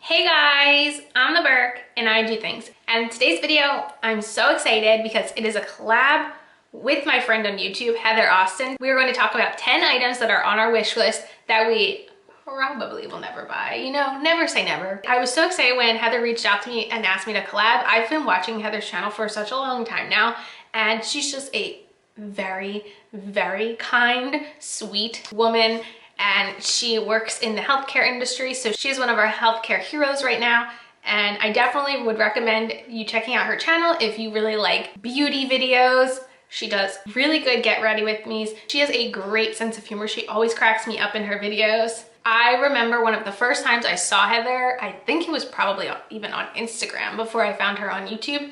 Hey guys, I'm the Burke and I do things. And in today's video, I'm so excited because it is a collab with my friend on YouTube, Heather Austin. We are going to talk about 10 items that are on our wish list that we probably will never buy. You know, never say never. I was so excited when Heather reached out to me and asked me to collab. I've been watching Heather's channel for such a long time now, and she's just a very, very kind, sweet woman. And she works in the healthcare industry, so she's one of our healthcare heroes right now. And I definitely would recommend you checking out her channel if you really like beauty videos. She does really good get ready with me's. She has a great sense of humor. She always cracks me up in her videos. I remember one of the first times I saw Heather, I think it was probably even on Instagram before I found her on YouTube.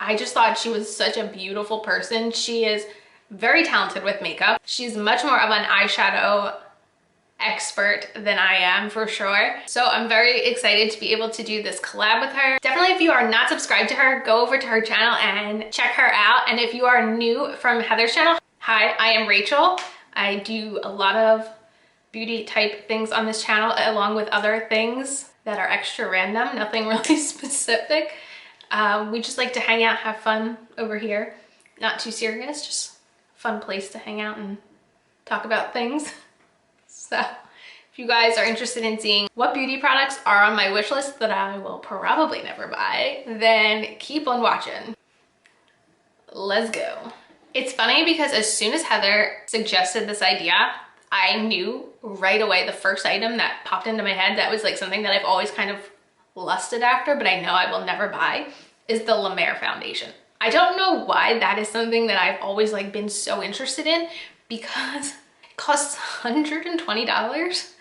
I just thought she was such a beautiful person. She is very talented with makeup. She's much more of an eyeshadow expert than I am, for sure. So I'm very excited to be able to do this collab with her. Definitely, if you are not subscribed to her, go over to her channel and check her out. And if you are new from Heather's channel, hi, I am Rachel. I do a lot of beauty type things on this channel, along with other things that are extra random, nothing really specific. We just like to hang out, have fun over here. Not too serious, just a fun place to hang out and talk about things. So if you guys are interested in seeing what beauty products are on my wish list that I will probably never buy, then keep on watching. Let's go. It's funny because as soon as Heather suggested this idea, I knew right away the first item that popped into my head that was like something that I've always kind of lusted after, but I know I will never buy, is the La Mer foundation. I don't know why that is something that I've always like been so interested in, because costs $120,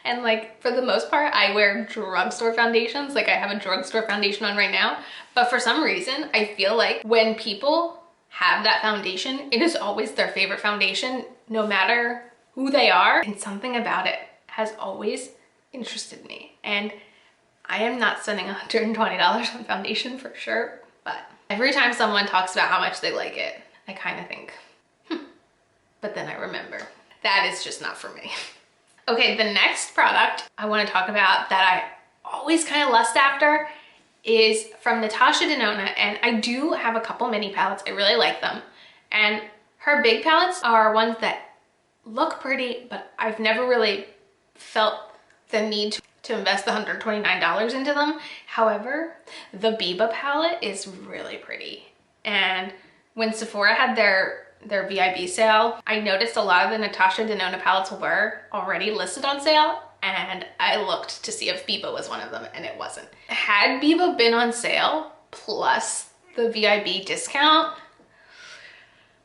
and like for the most part I wear drugstore foundations. Like I have a drugstore foundation on right now, but for some reason I feel like when people have that foundation, it is always their favorite foundation, no matter who they are, and something about it has always interested me. And I am not spending $120 on foundation for sure, but every time someone talks about how much they like it, I kind of think, but then I remember that is just not for me. Okay, the next product I want to talk about that I always kind of lust after is from Natasha Denona, and I do have a couple mini palettes. I really like them, and her big palettes are ones that look pretty, but I've never really felt the need to invest the $129 into them. However, the Biba palette is really pretty, and when Sephora had their VIB sale, I noticed a lot of the Natasha Denona palettes were already listed on sale, and I looked to see if Biba was one of them, and it wasn't. Had Biba been on sale plus the VIB discount,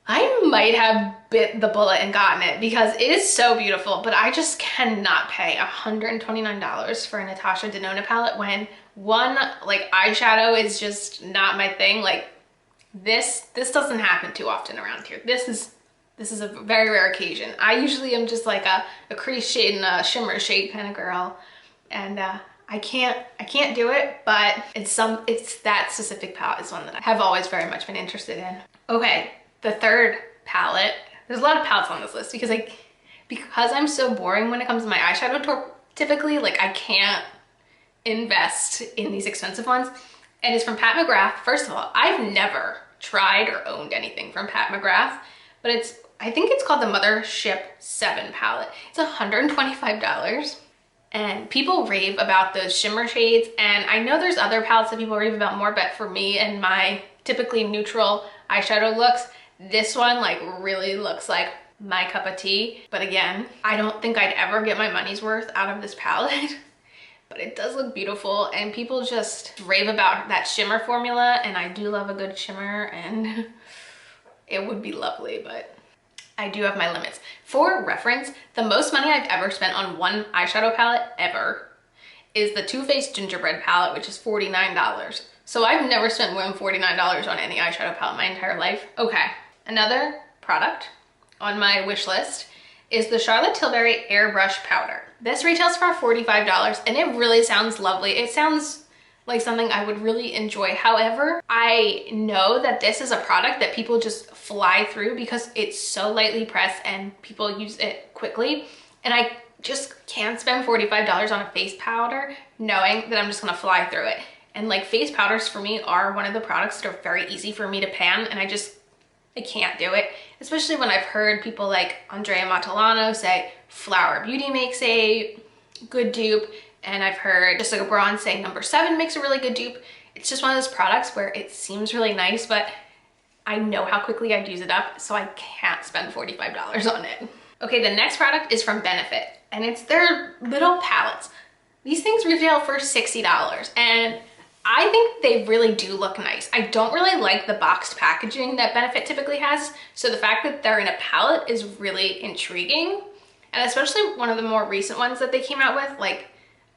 I might have bit the bullet and gotten it because it is so beautiful, but I just cannot pay $129 for a Natasha Denona palette when one, like, eyeshadow is just not my thing. Like, this doesn't happen too often around here. This is a very rare occasion. I usually am just like a crease shade and a shimmer shade kind of girl, and I can't do it, but it's that specific palette is one that I have always very much been interested in. Okay, the third palette. There's a lot of palettes on this list because I'm so boring when it comes to my eyeshadow typically, like I can't invest in these expensive ones. And it's from Pat McGrath. First of all, I've never tried or owned anything from Pat McGrath, but I think it's called the Mothership 7 palette. It's $125. And people rave about those shimmer shades. And I know there's other palettes that people rave about more, but for me and my typically neutral eyeshadow looks, this one like really looks like my cup of tea. But again, I don't think I'd ever get my money's worth out of this palette. But it does look beautiful, and people just rave about that shimmer formula, and I do love a good shimmer, and it would be lovely, but I do have my limits. For reference, the most money I've ever spent on one eyeshadow palette ever is the Too Faced Gingerbread palette, which is $49. So I've never spent more than $49 on any eyeshadow palette my entire life. Okay, another product on my wish list is the Charlotte Tilbury Airbrush Powder. This retails for $45, and it really sounds lovely. It sounds like something I would really enjoy. However, I know that this is a product that people just fly through because it's so lightly pressed and people use it quickly. And I just can't spend $45 on a face powder knowing that I'm just gonna fly through it. And like face powders for me are one of the products that are very easy for me to pan, and I can't do it. Especially when I've heard people like Andrea Matalano say Flower Beauty makes a good dupe, and I've heard Jessica Braun say No. 7 makes a really good dupe. It's just one of those products where it seems really nice, but I know how quickly I'd use it up, so I can't spend $45 on it. Okay, the next product is from Benefit, and it's their little palettes. These things retail for $60, and I think they really do look nice. I don't really like the boxed packaging that Benefit typically has, so the fact that they're in a palette is really intriguing. And especially one of the more recent ones that they came out with, like,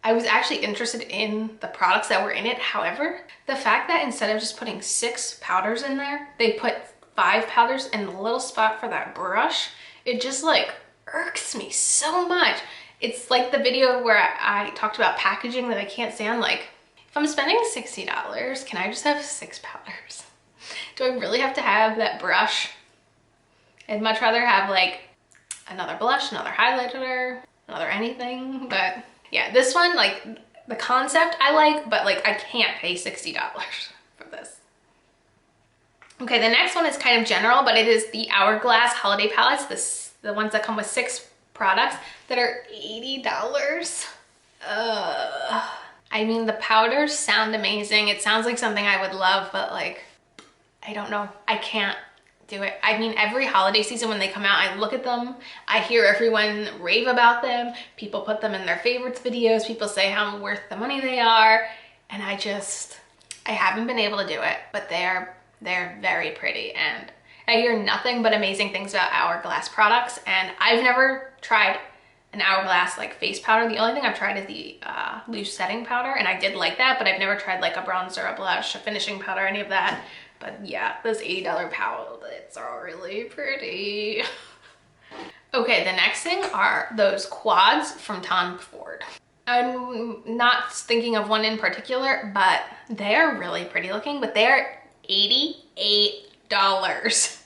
I was actually interested in the products that were in it. However, the fact that instead of just putting 6 powders in there, they put 5 powders in the little spot for that brush, it just like irks me so much. It's like the video where I talked about packaging that I can't stand. Like, if I'm spending $60, can I just have 6 powders? Do I really have to have that brush? I'd much rather have like another blush, another highlighter, another anything. But yeah, this one, like the concept I like, but like I can't pay $60 for this. Okay, the next one is kind of general, but it is the Hourglass holiday palettes. The ones that come with 6 products that are $80. I mean, the powders sound amazing. It sounds like something I would love, but like, I don't know. I can't do it. I mean, every holiday season when they come out, I look at them. I hear everyone rave about them. People put them in their favorites videos. People say how worth the money they are. And I haven't been able to do it, but they're very pretty. And I hear nothing but amazing things about Hourglass products. And I've never tried an Hourglass like face powder. The only thing I've tried is the loose setting powder, and I did like that, but I've never tried like a bronzer, a blush, a finishing powder, any of that. But yeah, those $80 palettes are really pretty. Okay, the next thing are those quads from Tom Ford. I'm not thinking of one in particular, but they are really pretty looking, but they are $88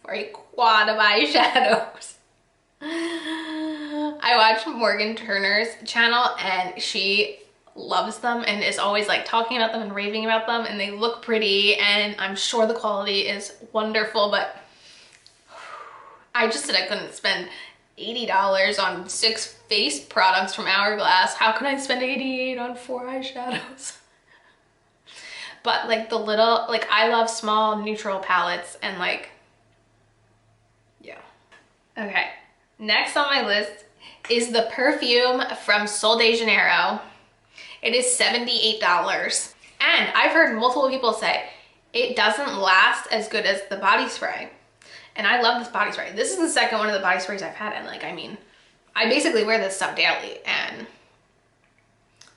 for a quad of eyeshadows. I watch Morgan Turner's channel, and she loves them and is always like talking about them and raving about them, and they look pretty, and I'm sure the quality is wonderful, but I just said I couldn't spend $80 on 6 face products from Hourglass. How can I spend $88 on 4 eyeshadows? But like the little, like I love small neutral palettes, and like, yeah. Okay, next on my list is the perfume from Sol de Janeiro. It is $78. And I've heard multiple people say it doesn't last as good as the body spray. And I love this body spray. This is the second one of the body sprays I've had, and like, I mean, I basically wear this stuff daily, and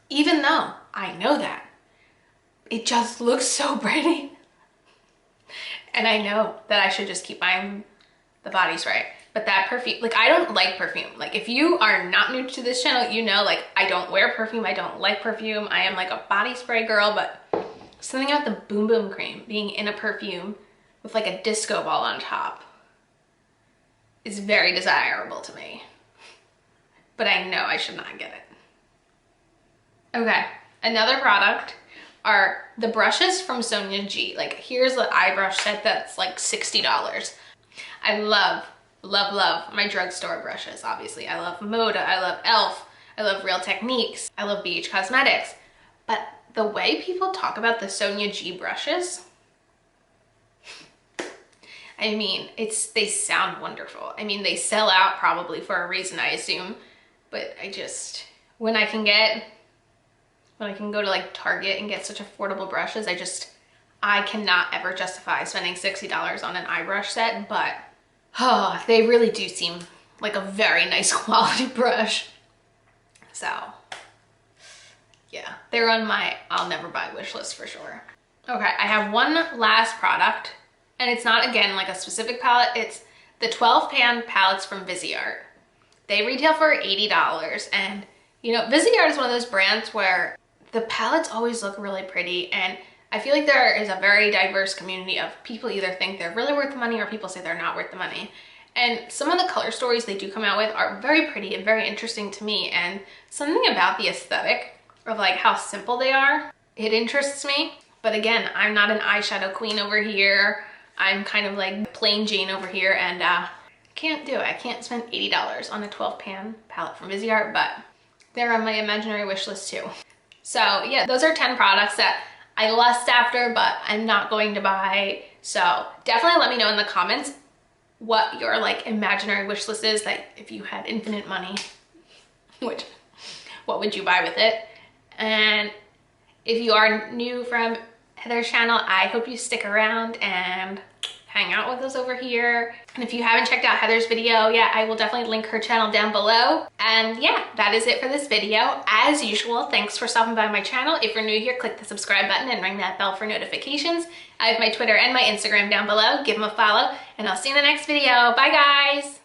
even though I know that, it just looks so pretty. And I know that I should just keep buying the body spray. But that perfume, like I don't like perfume. Like if you are not new to this channel, you know like I don't wear perfume, I don't like perfume. I am like a body spray girl, but something about the Boom Boom Cream being in a perfume with like a disco ball on top is very desirable to me. But I know I should not get it. Okay, another product are the brushes from Sonia Ji. Like here's the eye brush set that's like $60. I love my drugstore brushes, obviously. I love Moda, I love e.l.f., I love Real Techniques, I love BH Cosmetics. But the way people talk about the Sonia Ji brushes, I mean, they sound wonderful. I mean, they sell out probably for a reason, I assume. But I just, when I can go to like Target and get such affordable brushes, I cannot ever justify spending $60 on an eye brush set, but oh, they really do seem like a very nice quality brush. So yeah, they're on my I'll never buy wish list for sure. Okay, I have one last product, and it's not again like a specific palette. It's the 12 pan palettes from Viseart. They retail for $80, and you know, Viseart is one of those brands where the palettes always look really pretty, and I feel like there is a very diverse community of people either think they're really worth the money or people say they're not worth the money. And some of the color stories they do come out with are very pretty and very interesting to me, and something about the aesthetic of like how simple they are, it interests me. But again, I'm not an eyeshadow queen over here. I'm kind of like plain Jane over here, and can't do it. I can't spend $80 on a 12 pan palette from Viseart, but they're on my imaginary wish list too. So yeah, those are 10 products that I lust after, but I'm not going to buy. So definitely let me know in the comments what your like imaginary wish list is, that if you had infinite money, what would you buy with it? And if you are new from Heather's channel, I hope you stick around and hang out with us over here. And if you haven't checked out Heather's video yet, I will definitely link her channel down below. And yeah, that is it for this video. As usual, thanks for stopping by my channel. If you're new here, click the subscribe button and ring that bell for notifications. I have my Twitter and my Instagram down below. Give them a follow, and I'll see you in the next video. Bye guys!